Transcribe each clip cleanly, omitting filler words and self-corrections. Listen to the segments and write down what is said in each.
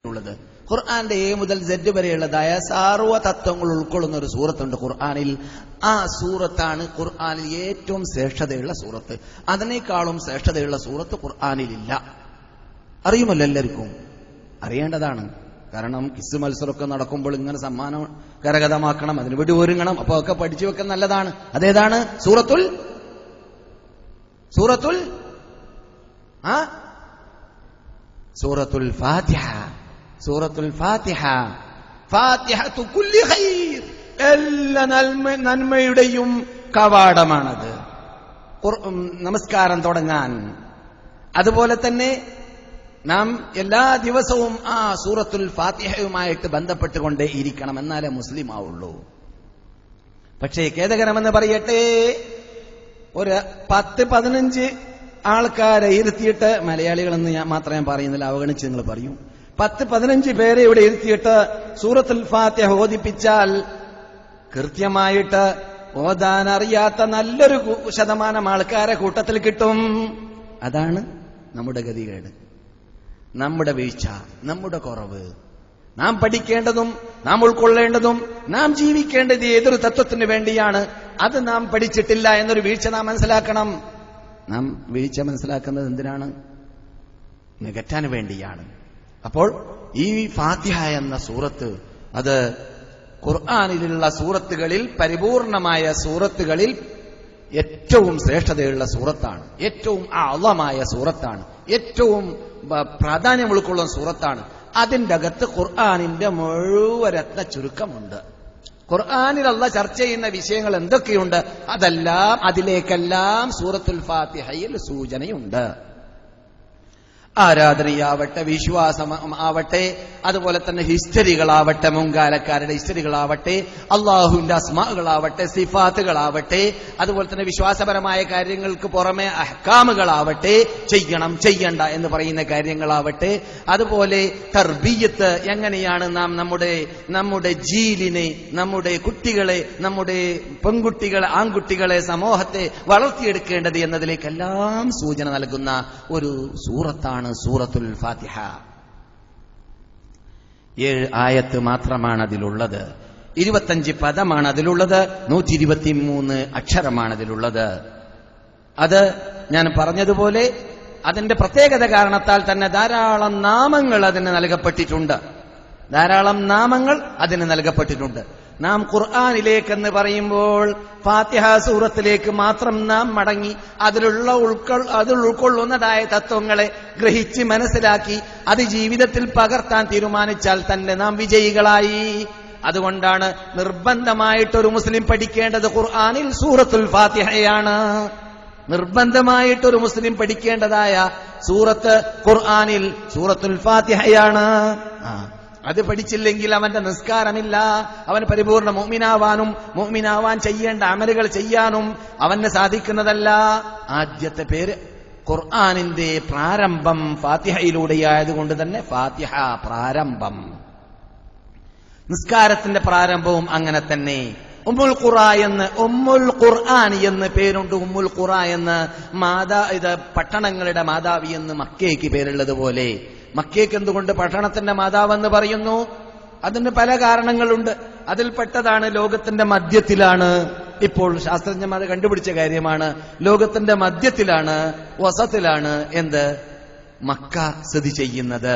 ഉള്ളത്. ഖുർആന്റെ എ മുതൽ സെഡ് വരെയുള്ളതായ സർവ്വ തത്വങ്ങൾ ഉൾക്കൊള്ളുന്ന ഒരു സൂറത്തുണ്ട് ഖുർആനിൽ. ആ സൂറത്താണ് ഖുർആനിൽ ഏറ്റവും ശ്രേഷ്ഠതയുള്ള സൂറത്ത്. അതിനേക്കാളും ശ്രേഷ്ഠതയുള്ള സൂറത്ത് ഖുർആനിലില്ല. അറിയുമല്ലോ, എല്ലാവർക്കും അറിയേണ്ടതാണ്. കാരണം കിസ് മത്സരമൊക്കെ നടക്കുമ്പോൾ ഇങ്ങനെ സമ്മാനം കരഗതമാക്കണം, അതിന് വേണ്ടി ഒരുങ്ങണം. അപ്പൊ ഒക്കെ പഠിച്ചു വെക്കാൻ നല്ലതാണ്. അതേതാണ്? സൂറത്തുൽ ഫാത്തിഹ. സൂറത്തുൽ ഫാത്തിഹ ഫാത്തിഹത്തു കുല്ലി ഖൈർ, എല്ലാ നന്മയുടെയും കവാടമാണത്. നമസ്കാരം തുടങ്ങാൻ അതുപോലെ തന്നെ നാം എല്ലാ ദിവസവും ആ സൂറത്തുൽ ഫാത്തിഹയുമായിട്ട് ബന്ധപ്പെട്ടുകൊണ്ടേ ഇരിക്കണം, എന്നാലേ മുസ്ലിം ആവുള്ളൂ. പക്ഷേ ഖേദകരമെന്ന് പറയട്ടെ, ഒരു 10-15 ആൾക്കാരെ ഇരുത്തിയിട്ട്, മലയാളികളെന്ന് ഞാൻ മാത്രമേ പറയുന്നില്ല, അവഗണിച്ച് നിങ്ങൾ പറയും, 10-15 പേരെ ഇവിടെ ഇരുത്തിയിട്ട് സൂറത്തുൽ ഫാത്തിഹ ഓദിപ്പിച്ചാൽ കൃത്യമായിട്ട് ഓതാൻ അറിയാത്ത നല്ലൊരു ശതമാനം ആൾക്കാരെ കൂട്ടത്തിൽ കിട്ടും. അതാണ് നമ്മുടെ ഗതികേട്, നമ്മുടെ വീഴ്ച, നമ്മുടെ കുറവ്. നാം പഠിക്കേണ്ടതും നാം ഉൾക്കൊള്ളേണ്ടതും നാം ജീവിക്കേണ്ടത് ഏതൊരു തത്വത്തിന് വേണ്ടിയാണ്, അത് നാം പഠിച്ചിട്ടില്ല എന്നൊരു വീഴ്ച നാം മനസ്സിലാക്കണം. നാം വീഴ്ച മനസ്സിലാക്കുന്നത് എന്തിനാണ്? നികറ്റാൻ വേണ്ടിയാണ്. അപ്പോൾ ഈ ഫാത്തിഹ എന്ന സൂറത്ത് അത് ഖുർആനിലുള്ള സൂറത്തുകളിൽ, പരിപൂർണമായ സൂറത്തുകളിൽ ഏറ്റവും ശ്രേഷ്ഠതയുള്ള സൂറത്താണ്, ഏറ്റവും അഅ്ളമായ സൂറത്താണ്, ഏറ്റവും പ്രാധാന്യം ഉൾക്കൊള്ളുന്ന സൂറത്താണ്. അതിന്റെ അകത്ത് ഖുർആനിന്റെ മുഴുവരത്ന ചുരുക്കമുണ്ട്. ഖുർആനിൽ അല്ലാഹ് ചർച്ച ചെയ്യുന്ന വിഷയങ്ങൾ എന്തൊക്കെയുണ്ട്, അതെല്ലാം അതിലേക്കെല്ലാം സൂറത്തുൽ ഫാത്തിഹയിൽ സൂചനയുണ്ട്. ആരാധനയാവട്ടെ, വിശ്വാസം ആവട്ടെ, അതുപോലെ തന്നെ ഹിസ്റ്ററികളാവട്ടെ, മുൻകാലക്കാരുടെ ഹിസ്റ്ററികളാവട്ടെ, അള്ളാഹുവിന്റെ അസ്മാകളാവട്ടെ, സിഫാത്തുകളാവട്ടെ, അതുപോലെ തന്നെ വിശ്വാസപരമായ കാര്യങ്ങൾക്ക് പുറമെ അഹ്കാമുകളാവട്ടെ, ചെയ്യണം ചെയ്യണ്ട എന്ന് പറയുന്ന കാര്യങ്ങളാവട്ടെ, അതുപോലെ തർബിയത്ത്, എങ്ങനെയാണ് നാം നമ്മുടെ ജീലിനെ, നമ്മുടെ കുട്ടികളെ, നമ്മുടെ പെൺകുട്ടികളെ, ആൺകുട്ടികളെ, സമൂഹത്തെ വളർത്തിയെടുക്കേണ്ടത് എന്നതിലേക്കെല്ലാം സൂചന നൽകുന്ന ഒരു സൂറത്താണ് സൂറത്തുൽ ഫാത്തിഹ. 7 ആയത്ത് മാത്രമാണ് അതിലുള്ളത്, 25 പദമാണ് അതിലുള്ളത്, 123 അക്ഷരമാണ് അതിലുള്ളത്. അത് ഞാൻ പറഞ്ഞതുപോലെ അതിന്റെ പ്രത്യേകത കാരണത്താൽ തന്നെ ധാരാളം നാമങ്ങൾ അതിന് നൽകപ്പെട്ടിട്ടുണ്ട്. നാം ഖുർആനിലേക്കെന്ന് പറയുമ്പോൾ ഫാത്തിഹ സൂറത്തിലേക്ക് മാത്രം നാം മടങ്ങി അതിൽ ഉൾക്കൊള്ളുന്നതായ തത്വങ്ങളെ ഗ്രഹിച്ച് മനസ്സിലാക്കി അത് ജീവിതത്തിൽ പകർത്താൻ തീരുമാനിച്ചാൽ തന്നെ നാം വിജയികളായി. അതുകൊണ്ടാണ് നിർബന്ധമായിട്ടൊരു മുസ്ലിം പഠിക്കേണ്ടത് ഖുർആനിൽ സൂറത്തുൽ ഫാത്തിഹയാണ്. നിർബന്ധമായിട്ടൊരു മുസ്ലിം പഠിക്കേണ്ടതായ സൂറത്ത് ഖുർആനിൽ സൂറത്തുൽ ഫാത്തിഹയാണ്. അത് പഠിച്ചില്ലെങ്കിൽ അവന്റെ നിസ്കാരമില്ല, അവൻ പരിപൂർണ്ണ മുഅ്മിനാവാൻ ചെയ്യേണ്ട അമലുകൾ ചെയ്യാനും അവന് സാധിക്കുന്നതല്ല. ആദ്യത്തെ പേര് ഖുർആനിന്റെ പ്രാരംഭം ഫാത്തിഹയിലൂടെയായതുകൊണ്ട് തന്നെ ഫാത്തിഹ പ്രാരംഭം. നിസ്കാരത്തിന്റെ പ്രാരംഭവും അങ്ങനെ തന്നെ. ഉമ്മുൽ ഖുർആൻ എന്ന് പേരുണ്ട്. ഉമ്മുൽ ഖുറാ എന്ന് ഇത് പട്ടണങ്ങളുടെ മാതാവി എന്ന് മക്കയ്ക്ക് പേരുള്ളതുപോലെ, മക്കയ്ക്ക് എന്തുകൊണ്ട് പട്ടണത്തിന്റെ മാതാവെന്ന് പറയുന്നു? അതിന് പല കാരണങ്ങളുണ്ട്. അതിൽപ്പെട്ടതാണ് ലോകത്തിന്റെ മധ്യത്തിലാണ്, ഇപ്പോൾ ശാസ്ത്രജ്ഞന്മാർ കണ്ടുപിടിച്ച കാര്യമാണ്, ലോകത്തിന്റെ മധ്യത്തിലാണ്, വസത്തിലാണ് മക്ക സ്ഥിതി ചെയ്യുന്നത്.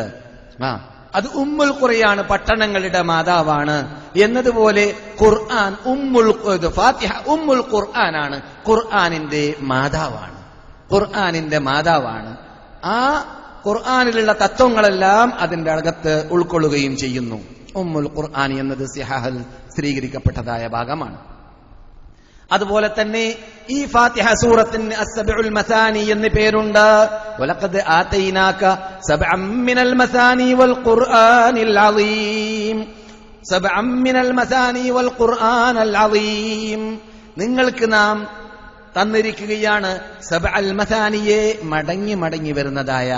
അത് ഉമ്മുൽ ഖുറയാണ്, പട്ടണങ്ങളുടെ മാതാവാണ്. എന്നതുപോലെ ഖുർആൻ ഫാത്തിഹ ഉമ്മുൽ ഖുർആനാണ്, ഖുർആനിന്റെ മാതാവാണ്. ആ ഖുർആനിലുള്ള തത്വങ്ങളെല്ലാം അതിന്റെ അകത്ത് ഉൾക്കൊള്ളുകയും ചെയ്യുന്നു. ഉമ്മുൽ ഖുർആൻ എന്നത് സിഹാഹിൽ സ്ഥിരീകരിക്കപ്പെട്ടതായ ഭാഗമാണ്. അതുപോലെ തന്നെ ഈ ഫാത്തിഹ സൂറത്തിന് അസ്സബഉൽ മസാനി എന്ന് പേരുണ്ട്. വലഖദ് ആതൈനാക സബ്അൻ മിനൽ മസാനി വൽ ഖുർആനിൽ അളീം. സബ്അൻ മിനൽ മസാനി വൽ ഖുർആനൽ അളീം. നിങ്ങൾക്ക് നാം തന്നിരിക്കുകയാണ് സബ്അൽ മസാനിയെ, മടങ്ങി വരുന്നതായ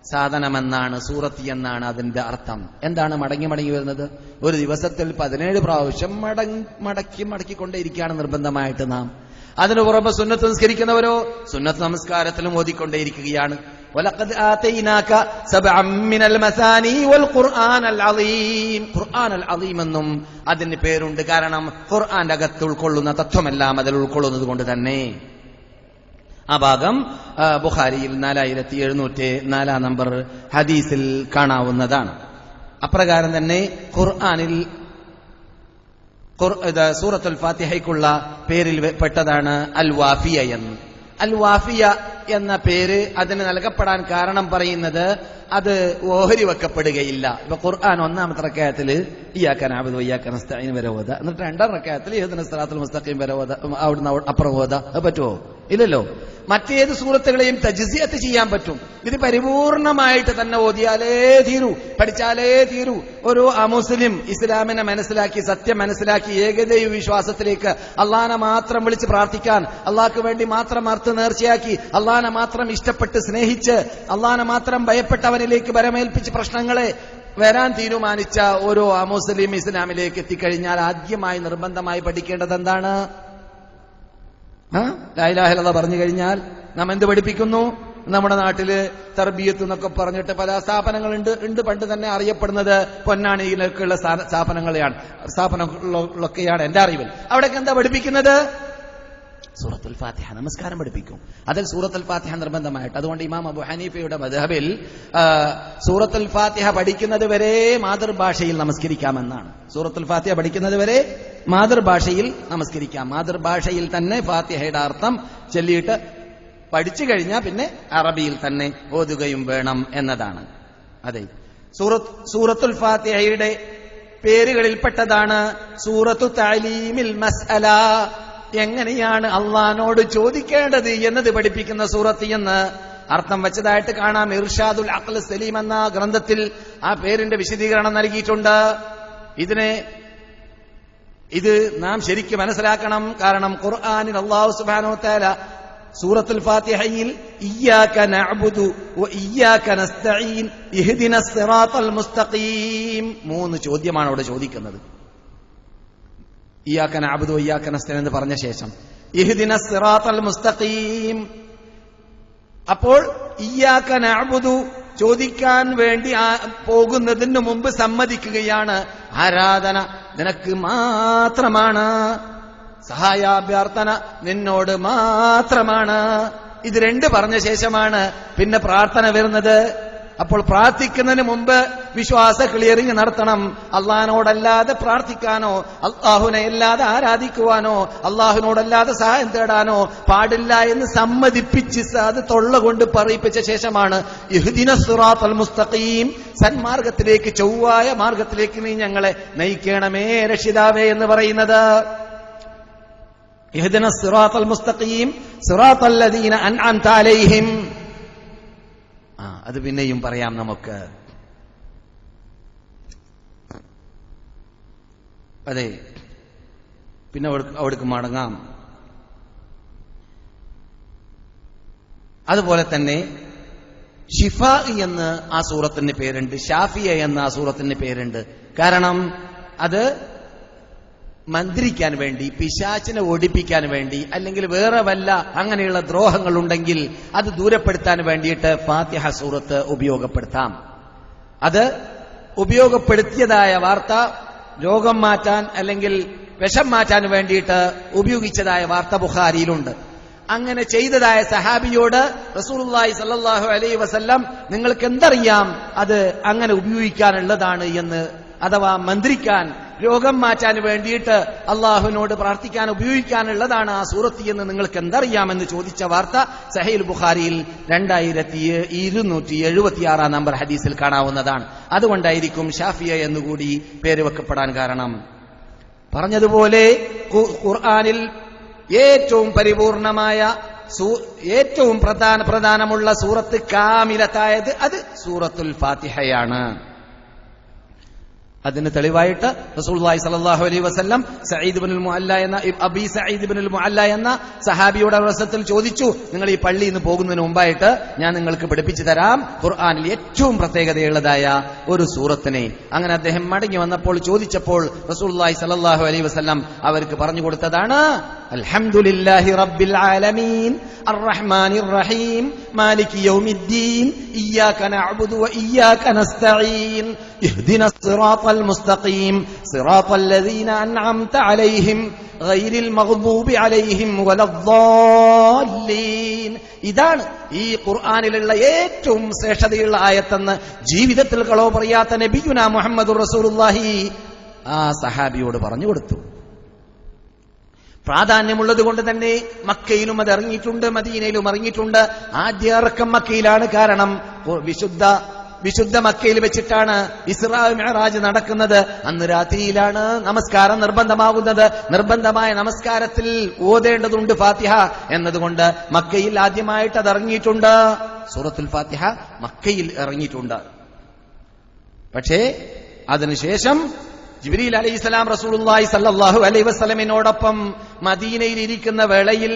സാധനമെന്നാണ്, സൂറത്ത് എന്നാണ് അതിന്റെ അർത്ഥം. എന്താണ് മടങ്ങി വരുന്നത്? ഒരു ദിവസത്തിൽ 17 പ്രാവശ്യം മടക്കിക്കൊണ്ടേയിരിക്കുകയാണ് നിർബന്ധമായിട്ട് നാം. അതിനു പുറമെ സുന്നത്ത് നിസ്കരിക്കുന്നവരോ സുന്നത്ത് നമസ്കാരത്തിലും ഓതിക്കൊണ്ടേയിരിക്കുകയാണ്. വലഖദ് ആതൈനാക സബ്അൻ മിനൽ മസാനി വൽ ഖുർആനൽ അളീം. ഖുർആനൽ അളീം എന്നും അതിന് പേരുണ്ട്. കാരണം ഖുർആന്റെ അകത്ത് ഉൾക്കൊള്ളുന്ന തത്വമെല്ലാം അതിൽ ഉൾക്കൊള്ളുന്നത് കൊണ്ട് തന്നെ. ആ ഭാഗം ബുഖാരിയിൽ 4704 നമ്പർ ഹദീസിൽ കാണാവുന്നതാണ്. അപ്രകാരം തന്നെ ഖുർആനിൽ സൂറത്തുൽ ഫാത്തിഹയ്ക്കുള്ള പേരിൽ പെട്ടതാണ് അൽ വാഫിയ എന്ന്. അൽ വാഫിയ എന്ന പേര് അതിന് നൽകപ്പെടാൻ കാരണം പറയുന്നത് അത് ഓഹരി വെക്കപ്പെടുകയില്ല. ഇപ്പൊ ഖുർആൻ ഒന്നാമത്തെ റക്അത്തിൽ ഇയ്യാക നഅ്ബുദു വഇയ്യാക നസ്തഈൻ വരെ ഓത, എന്നിട്ട് രണ്ടാം റക്അത്തിൽ ഇഹ്ദിനസ് സിറാത്തൽ മുസ്തഖീം വരെ ഓത, അവിടുന്ന് അപ്പുറം ഓത. അത് പറ്റുമോ? ഇല്ലല്ലോ. മറ്റേത് സൂറത്തുകളെയും തജ്സിയത്ത് ചെയ്യാൻ പറ്റും. ഇത് പരിപൂർണമായിട്ട് തന്നെ ഓതിയാലേ തീരൂ, പഠിച്ചാലേ തീരൂ. ഒരു അമുസ്ലിം ഇസ്ലാമിനെ മനസ്സിലാക്കി, സത്യം മനസ്സിലാക്കി, ഏകദൈവ വിശ്വാസത്തിലേക്ക് അള്ളാഹനെ മാത്രം വിളിച്ച് പ്രാർത്ഥിക്കാൻ, അള്ളാഹ്ക്ക് വേണ്ടി മാത്രം അർത്ഥ നേർച്ചയാക്കി, അള്ളാഹനെ മാത്രം ഇഷ്ടപ്പെട്ട് സ്നേഹിച്ച്, അള്ളാഹനെ മാത്രം ഭയപ്പെട്ടവനിലേക്ക് ബരമേൽപ്പിച്ച് പ്രശ്നങ്ങളെ വരാൻ തീരുമാനിച്ച ഓരോ അമുസ്ലിം ഇസ്ലാമിലേക്ക് എത്തിക്കഴിഞ്ഞാൽ ആദ്യമായി നിർബന്ധമായി പഠിക്കേണ്ടത് എന്താണ്? ലാ ഇലാഹ ഇല്ലല്ലാഹ് പറഞ്ഞു കഴിഞ്ഞാൽ നാം എന്ത് പഠിപ്പിക്കുന്നു? നമ്മുടെ നാട്ടില് തർബിയത്ത് എന്നൊക്കെ പറഞ്ഞിട്ട് പല സ്ഥാപനങ്ങളുണ്ട്. പണ്ട് തന്നെ അറിയപ്പെടുന്നത് പൊന്നാണിയിലൊക്കെയുള്ള സ്ഥാപനങ്ങളൊക്കെയാണ് എന്റെ അറിവിൽ. അവിടെയൊക്കെ എന്താ പഠിപ്പിക്കുന്നത്? സൂറത്തുൽ ഫാത്തിഹ, നമസ്കാരം പഠിപ്പിക്കും. അതിൽ സൂറത്തുൽ ഫാത്തിഹ നിർബന്ധമായിട്ട്. അതുകൊണ്ട് ഇമാം അബു ഹനീഫയുടെ മദ്ഹബിൽ സൂറത്തുൽ ഫാത്തിഹ പഠിക്കുന്നത് വരെ മാതൃഭാഷയിൽ നമസ്കരിക്കാമെന്നാണ്. സൂറത്തുൽ ഫാത്തിഹ പഠിക്കുന്നത് വരെ മാതൃഭാഷയിൽ നമസ്കരിക്കാം. മാതൃഭാഷയിൽ തന്നെ ഫാത്തിഹയുടെ അർത്ഥം ചൊല്ലിയിട്ട് പഠിച്ചു കഴിഞ്ഞാൽ പിന്നെ അറബിയിൽ തന്നെ ഓതുകയും വേണം എന്നതാണ്. അതെ, സൂറത്തുൽ ഫാത്തിഹയുടെ പേരുകളിൽപ്പെട്ടതാണ് സൂറത്തു തഅലീമിൽ മസ്അല. എങ്ങനെയാണ് അള്ളാഹിനോട് ചോദിക്കേണ്ടത് എന്നത് പഠിപ്പിക്കുന്ന സൂറത്ത് എന്ന് അർത്ഥം വെച്ചതായിട്ട് കാണാം. ഇർഷാദുൽ അഖ്ൽ സലീം എന്ന ഗ്രന്ഥത്തിൽ ആ പേരിന്റെ വിശദീകരണം നൽകിയിട്ടുണ്ട്. ഇത് നാം ശരിക്കും മനസ്സിലാക്കണം. കാരണം ഖുർആനിൽ അല്ലാഹു സുബ്ഹാനഹു വ തആല സൂറത്തുൽ ഫാത്തിഹയിൽ ഇയ്യാക നഅ്ബുദു വ ഇയ്യാക നസ്തഈൻ ഇഹ്ദിനസ് സിറാത്തൽ മുസ്തഖീം 3 ചോദ്യമാണ് അവിടെ ചോദിക്കുന്നത്. ഇയ്യാക നഅ്ബുദു വ ഇയ്യാക നസ്തഈൻ എന്ന് പറഞ്ഞ ശേഷം ഇഹ്ദിനസ് സിറാത്തൽ മുസ്തഖീം. അപ്പോൾ ഇയ്യാക നഅ്ബുദു ചോദിക്കാൻ വേണ്ടി പോകുന്നതിന് മുമ്പ് സമ്മതിക്കുകയാണ്, ആരാധന നിനക്ക് മാത്രമാണ്, സഹായാഭ്യർത്ഥന നിന്നോട് മാത്രമാണ്. ഇത് 2 പറഞ്ഞ ശേഷമാണ് പിന്നെ പ്രാർത്ഥന വരുന്നത്. അപ്പോൾ പ്രാർത്ഥിക്കുന്നതിന് മുമ്പ് വിശ്വാസ ക്ലിയറിംഗ് നടത്തണം. അള്ളാഹിനോടല്ലാതെ പ്രാർത്ഥിക്കാനോ അള്ളാഹുനെ അല്ലാതെ ആരാധിക്കുവാനോ അള്ളാഹുനോടല്ലാതെ സഹായം തേടാനോ പാടില്ല എന്ന് സമ്മതിപ്പിച്ച് അത് തൊള്ള കൊണ്ട് പറയിപ്പിച്ച ശേഷമാണ് ഇഹ്ദിനസ് സിറാത്തൽ മുസ്തഖീം, സന്മാർഗത്തിലേക്ക്, ചൊവ്വായ മാർഗത്തിലേക്ക് നീ ഞങ്ങളെ നയിക്കണമേ രക്ഷിതാവേ എന്ന് പറയുന്നത്. ഇഹ്ദിനസ് സിറാത്തൽ മുസ്തഖീം സിറാത്തൽ ലദീന അൻഅംത അലൈഹിം. അത് പിന്നെയും പറയാം നമുക്ക്. അതെ, പിന്നെ അവിടേക്ക് മടങ്ങാം. അതുപോലെ തന്നെ ഷിഫ എന്ന് ആ സൂറത്തിന് പേരുണ്ട്, ഷാഫിയ എന്ന ആ സൂറത്തിന് പേരുണ്ട്. കാരണം അത് മന്ത്രിക്കാൻ വേണ്ടി, പിശാചിനെ ഓടിപ്പിക്കാൻ വേണ്ടി, അല്ലെങ്കിൽ വേറെ വല്ല അങ്ങനെയുള്ള ദ്രോഹങ്ങൾ ഉണ്ടെങ്കിൽ അത് ദൂരപ്പെടുത്താൻ വേണ്ടിയിട്ട് ഫാത്തിഹ സൂറത്ത് ഉപയോഗപ്പെടുത്താം. അത് ഉപയോഗപ്പെടുത്തിയതായ വാർത്ത രോഗം മാറ്റാൻ അല്ലെങ്കിൽ വിഷം മാറ്റാൻ വേണ്ടിയിട്ട് ഉപയോഗിച്ചതായ വാർത്ത ബുഖാരിയിലുണ്ട്. അങ്ങനെ ചെയ്തതായ സഹാബിയോട് റസൂലുള്ളാഹി സ്വല്ലല്ലാഹു അലൈഹി വസല്ലം നിങ്ങൾക്ക് എന്തറിയാം അത് അങ്ങനെ ഉപയോഗിക്കാനുള്ളതാണ് എന്ന്, അഥവാ മന്ത്രിക്കാൻ, രോഗം മാറ്റാൻ വേണ്ടിയിട്ട് അള്ളാഹുവിനോട് പ്രാർത്ഥിക്കാൻ ഉപയോഗിക്കാനുള്ളതാണ് ആ സൂറത്ത് എന്ന് നിങ്ങൾക്ക് എന്തറിയാമെന്ന് ചോദിച്ച വാർത്ത സഹീഹുൽ ബുഖാരിയിൽ 2276 നമ്പർ ഹദീസിൽ കാണാവുന്നതാണ്. അതുകൊണ്ടായിരിക്കും ഷാഫിയ എന്നുകൂടി പേര് വെക്കപ്പെടാൻ കാരണം. പറഞ്ഞതുപോലെ ഖുർആനിൽ ഏറ്റവും പരിപൂർണമായ, ഏറ്റവും പ്രധാനമുള്ള സൂറത്ത് കാമിലത്തായത് അത് സൂറത്തുൽ ഫാത്തിഹയാണ്. അതിന് തെളിവായിട്ട് റസൂലുള്ളാഹി സ്വല്ലല്ലാഹു അലൈഹി വസല്ലം സഈദ് ഇബ്നുൽ മുഅല്ല എന്ന അബീ സഈദ് ഇബ്നുൽ മുഅല്ല എന്ന സഹാബിയുടെ അവസരത്തിൽ ചോദിച്ചു, നിങ്ങൾ ഈ പള്ളിയിൽ നിന്ന് പോകുന്നതിന് മുമ്പായിട്ട് ഞാൻ നിങ്ങൾക്ക് പഠിപ്പിച്ചു തരാം ഖുർആനിൽ ഏറ്റവും പ്രത്യേകതയുള്ളതായ ഒരു സൂറത്തിനെ. അങ്ങനെ അദ്ദേഹം മടങ്ങി വന്നപ്പോൾ ചോദിച്ചപ്പോൾ റസൂലുള്ളാഹി സ്വല്ലല്ലാഹു അലൈഹി വസല്ലം അവർക്ക് പറഞ്ഞു കൊടുത്തതാണ് അൽഹംദുലില്ലാഹി റബ്ബിൽ ആലമീൻ അർറഹ്മാനിർ റഹീം മാലികി യൗമിദ്ദീൻ ഇയ്യാക നഅ്ബുദു വ ഇയ്യാക നസ്തഈൻ ഇഹ്ദിനസ് സിറാത്തൽ മുസ്തഖീം സിറാത്തൽ ലദീന അൻഅംത അലൈഹിം ഗൈറിൽ മഗ്ദൂബി അലൈഹിം വലദ്ദാല്ലീൻ. ഇതാണ് ഈ ഖുർആനിലുള്ള ഏറ്റവും ശ്രേഷ്ഠതയുള്ള ആയത്തെന്ന് ജീവിതത്തിൽ കളവ് പറയാത്ത നബിയുനാ മുഹമ്മദുർ റസൂലുള്ളാഹി ആ സഹാബിയോട് പറഞ്ഞു കൊടുത്തു. പ്രാധാന്യമുള്ളത് കൊണ്ട് തന്നെ മക്കയിലും അത് ഇറങ്ങിയിട്ടുണ്ട്, മദീനയിലും ഇറങ്ങിയിട്ടുണ്ട്. ആദ്യ ഇറക്കം മക്കയിലാണ്. കാരണം വിശുദ്ധ മക്കയിൽ വെച്ചിട്ടാണ് ഇസ്രാ മിഅ്റാജ് നടക്കുന്നത്. അന്ന് രാത്രിയിലാണ് നമസ്കാരം നിർബന്ധമാകുന്നത്. നിർബന്ധമായ നമസ്കാരത്തിൽ ഓതേണ്ടതുണ്ട് ഫാത്തിഹ എന്നതുകൊണ്ട് മക്കയിൽ ആദ്യമായിട്ട് അത് ഇറങ്ങിയിട്ടുണ്ട്. സൂറത്തുൽ ഫാത്തിഹ മക്കയിൽ ഇറങ്ങിയിട്ടുണ്ട്. പക്ഷേ അതിനുശേഷം ജിബ്രീൽ അലൈഹിസ്സലാം റസൂലുള്ളാഹി സ്വല്ലല്ലാഹു അലൈഹി വസല്ലമിനോടൊപ്പം മദീനയിൽ ഇരിക്കുന്ന വേളയിൽ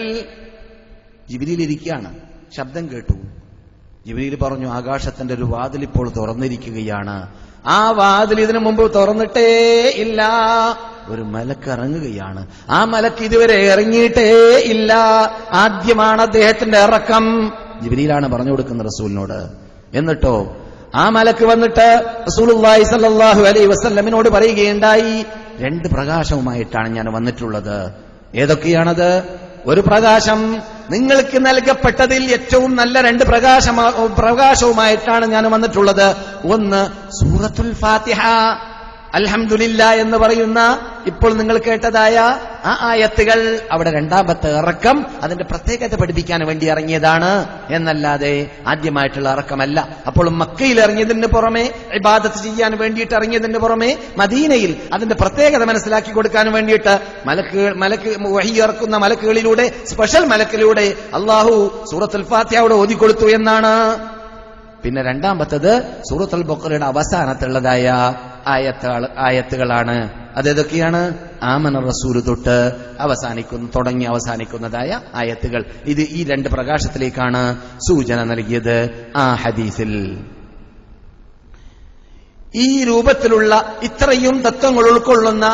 ജിബ്രീൽ ഇരിക്കുകയാണ്. ശബ്ദം കേട്ടു. ജിബ്രീൽ പറഞ്ഞു, ആകാശത്തിന്റെ ഒരു വാതിൽ ഇപ്പോൾ തുറന്നിരിക്കുകയാണ്. ആ വാതിൽ ഇതിനു മുമ്പ് തുറന്നിട്ടേ ഇല്ല. ഒരു മലക്ക് ഇറങ്ങുകയാണ്. ആ മലക്ക് ഇതുവരെ ഇറങ്ങിയിട്ടേ ഇല്ല. ആദ്യമാണ് അദ്ദേഹത്തിന്റെ ഇറക്കം. ജിബ്രീലാണ് പറഞ്ഞു കൊടുക്കുന്നത് റസൂലിനോട്. എന്നിട്ടോ ആ മലക്ക് വന്നിട്ട് റസൂലുള്ളാഹി സ്വല്ലല്ലാഹു അലൈഹി വസല്ലമിനോട് പറയുകയുണ്ടായി, 2 പ്രകാശവുമായിട്ടാണ് ഞാൻ വന്നിട്ടുള്ളത്. ഏതൊക്കെയാണത്? ഒരു പ്രകാശം നിങ്ങൾക്ക് നൽകപ്പെട്ടതിൽ ഏറ്റവും നല്ല 2 പ്രകാശവുമായിട്ടാണ് ഞാൻ വന്നിട്ടുള്ളത്. ഒന്ന് സൂറത്തുൽ ഫാത്തിഹ, അൽഹംദുലില്ലാ എന്ന് പറയുന്ന ഇപ്പോൾ നിങ്ങൾ കേട്ടതായ ആ ആയത്തുകൾ. അവിടെ 2ാമത്തെ ഇറക്കം അതിന്റെ പ്രത്യേകത പഠിപ്പിക്കാൻ വേണ്ടി ഇറങ്ങിയതാണ് എന്നല്ലാതെ ആദ്യമായിട്ടുള്ള ഇറക്കമല്ല. അപ്പോൾ മക്കയിൽ ഇറങ്ങിയതിന് പുറമെ ഇബാദത്ത് ചെയ്യാൻ വേണ്ടിയിട്ട് ഇറങ്ങിയതിന് പുറമെ മദീനയിൽ അതിന്റെ പ്രത്യേകത മനസ്സിലാക്കി കൊടുക്കാൻ വേണ്ടിയിട്ട് മലക്ക് വഹി ഇറക്കുന്ന മലക്കുകളിലൂടെ, സ്പെഷ്യൽ മലക്കിലൂടെ അള്ളാഹു സൂറത്തുൽ ഫാത്തിഹയോട് ഓതിക്കൊടുത്തു എന്നാണ്. പിന്നെ 2ാമത്തത് സൂറത്തുൽ ബഖറയുടെ അവസാനത്തുള്ളതായ ആയത്തുകളാണ്. അതേതൊക്കെയാണ്? ആമന റസൂല് തൊട്ട് തുടങ്ങി അവസാനിക്കുന്നതായ ആയത്തുകൾ. ഇത് ഈ 2 പ്രകാശത്തിലേക്കാണ് സൂചന നൽകിയത് ആ ഹദീസിൽ. ഈ രൂപത്തിലുള്ള ഇത്രയും തത്വങ്ങൾ ഉൾക്കൊള്ളുന്ന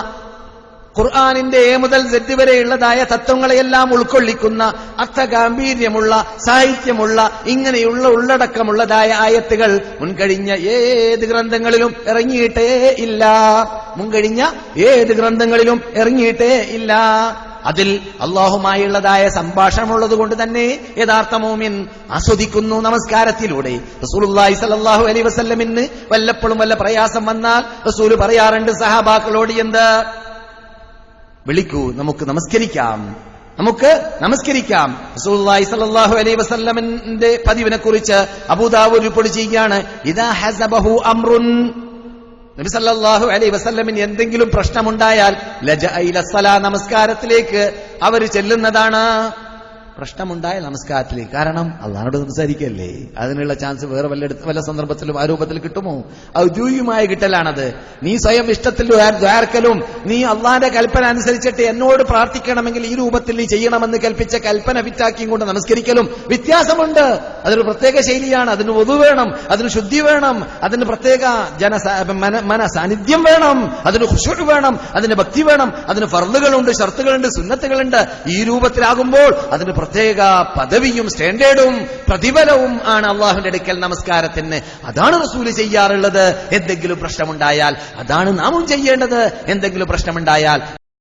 ഖുർആനിന്റെ എ മുതൽ സെഡ് വരെയുള്ളതായ തത്വങ്ങളെയെല്ലാം ഉൾക്കൊള്ളിക്കുന്ന അർത്ഥഗാംഭീര്യമുള്ള സാഹിത്യമുള്ള ഇങ്ങനെയുള്ള ഉള്ളടക്കമുള്ളതായ ആയത്തുകൾ മുൻകഴിഞ്ഞ ഏത് ഗ്രന്ഥങ്ങളിലും ഇറങ്ങിയിട്ടേ ഇല്ല. അതിൽ അള്ളാഹുമായുള്ളതായ സംഭാഷണമുള്ളത് കൊണ്ട് തന്നെ യഥാർത്ഥ മോമിൻ ആസ്വദിക്കുന്നു നമസ്കാരത്തിലൂടെ. റസൂലുള്ളാഹി സ്വല്ലല്ലാഹു അലൈഹി വസല്ലമിന് വല്ലപ്പോഴും വല്ല പ്രയാസം വന്നാൽ റസൂല് പറയാറുണ്ട് സഹാബാക്കളോട്, എന്ത്? വിളിക്കൂ, നമുക്ക് നമസ്കരിക്കാം. റസൂലുള്ളാഹി സ്വല്ലല്ലാഹു അലൈഹി വസല്ലമിന്റെ പതിവിനെ കുറിച്ച് അബൂദാവൂദ് റിപ്പോർട്ട് ചെയ്യുകയാണ്, ഇദാ ഹസബഹു അംറുൻ, നബി സല്ലല്ലാഹു അലൈഹി വസല്ലമിന് എന്തെങ്കിലും പ്രശ്നമുണ്ടായാൽ ലജഅ ഇലസ്സലാ, നമസ്കാരത്തിലേക്ക് അവർ ചെല്ലുന്നതാണ്. പ്രശ്നമുണ്ടായ നമസ്കാരത്തിലേക്ക്. കാരണം അള്ളാഹുവോട് സംസാരിക്കല്ലേ, അതിനുള്ള ചാൻസ് വേറെ വല്ല സന്ദർഭത്തിലും ആ രൂപത്തിൽ കിട്ടുമോ? ഔദ്യോഗികമായ കിട്ടലാണത്. നീ സ്വയം ഇഷ്ടത്തിൽ ദ്വാരക്കലും നീ അള്ളാന്റെ കൽപ്പന അനുസരിച്ചിട്ട് എന്നോട് പ്രാർത്ഥിക്കണമെങ്കിൽ ഈ രൂപത്തിൽ നീ ചെയ്യണമെന്ന് കൽപ്പിച്ച കൽപ്പന വിറ്റാക്കിയും കൊണ്ട് നമസ്കരിക്കലും വ്യത്യാസമുണ്ട്. അതൊരു പ്രത്യേക ശൈലിയാണ്. അതിന് വദു വേണം, അതിന് ശുദ്ധി വേണം, അതിന് പ്രത്യേക സാന്നിധ്യം വേണം, അതിന് ഖുശൂഅ് വേണം, അതിന് ഭക്തി വേണം, അതിന് ഫർളുകളുണ്ട്, ഷർത്തുകളുണ്ട്, സുന്നത്തുകളുണ്ട്. ഈ രൂപത്തിലാകുമ്പോൾ അതിന് പ്രത്യേക പദവിയും സ്റ്റാൻഡേർഡും പ്രതിഫലവും ആണ് അള്ളാഹുവിന്റെ അടുക്കൽ നമസ്കാരത്തിന്. അതാണ് റസൂല് ചെയ്യാറുള്ളത്. എന്തെങ്കിലും പ്രശ്നമുണ്ടായാൽ അതാണ് നാമും ചെയ്യേണ്ടത്. എന്തെങ്കിലും പ്രശ്നമുണ്ടായാൽ